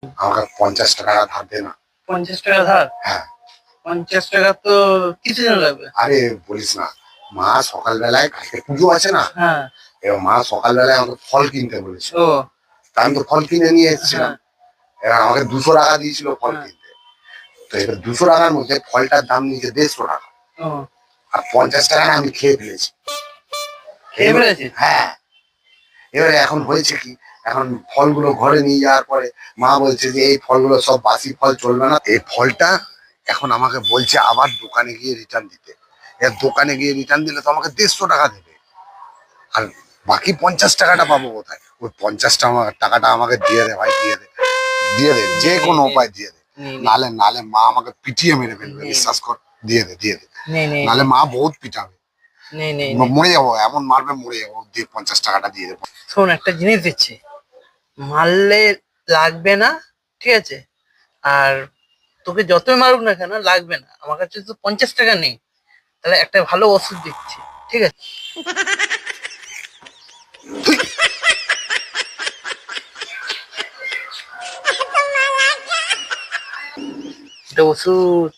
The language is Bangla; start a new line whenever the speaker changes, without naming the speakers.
আমাকে 50 টাকা ধার দে না।
50 টাকা ধার?
হ্যাঁ।
50 টাকা তো কিছু দিন লাগবে।
আরে বলিস না, মা সকালবেলায় কালকে পুজো আছে না,
হ্যাঁ।
এবার মা সকালবেলায় আমাকে ফল কিনতে বলেছিল।
ও
তা আমি তো ফল কিনে নিয়ে এসেছিলাম। এবার আমাকে 200 টাকা দিয়েছিল ফল
হ্যাঁ।
কিনতে। তো এবার 200 টাকার মধ্যে ফলটার দাম নিয়েছে 150 টাকা।
ও
আর 50 টাকা আমি খেয়ে ফেলেছি।
খেয়ে ফেলেছিস?
হ্যাঁ। এবারে এখন হয়েছে কি, এখন ফলগুলো ঘরে নিয়ে যাওয়ার পরে মা বলছে যে এই ফলগুলো সব বাসি ফল, চলবে না। এই ফলটা এখন আমাকে বলছে আবার দোকানে গিয়ে রিটার্ন দিতে। এর দোকানে গিয়ে রিটার্ন দিলে তো আমাকে 150 টাকা দেবে, আর বাকি 50 টাকাটা পাবো কোথায়? ওই 50 টাকাটা আমাকে দিয়ে দে ভাই, দিয়ে দে, দিয়ে দে, যে কোনো উপায় দিয়ে দে। নালে নালে মা আমাকে পিটিয়ে মেরে ফেলবে, বিশ্বাস কর। দিয়ে দে, দিয়ে দে, নালে মা বহুত পিটাবে। মরে যাবো, এমন মারবে মরে যাবো। দিয়ে 50 টাকাটা দিয়ে দেবো।
শোন, একটা জিনিস দিচ্ছি, মারলে লাগবে না, ঠিক আছে? আর তোকে যতই মারুক না কেন লাগবে না। আমার কাছে তো 50 টাকা নেই, তাহলে একটা ভালো ওষুধ দিচ্ছি, ঠিক আছে? এটা ওষুধ।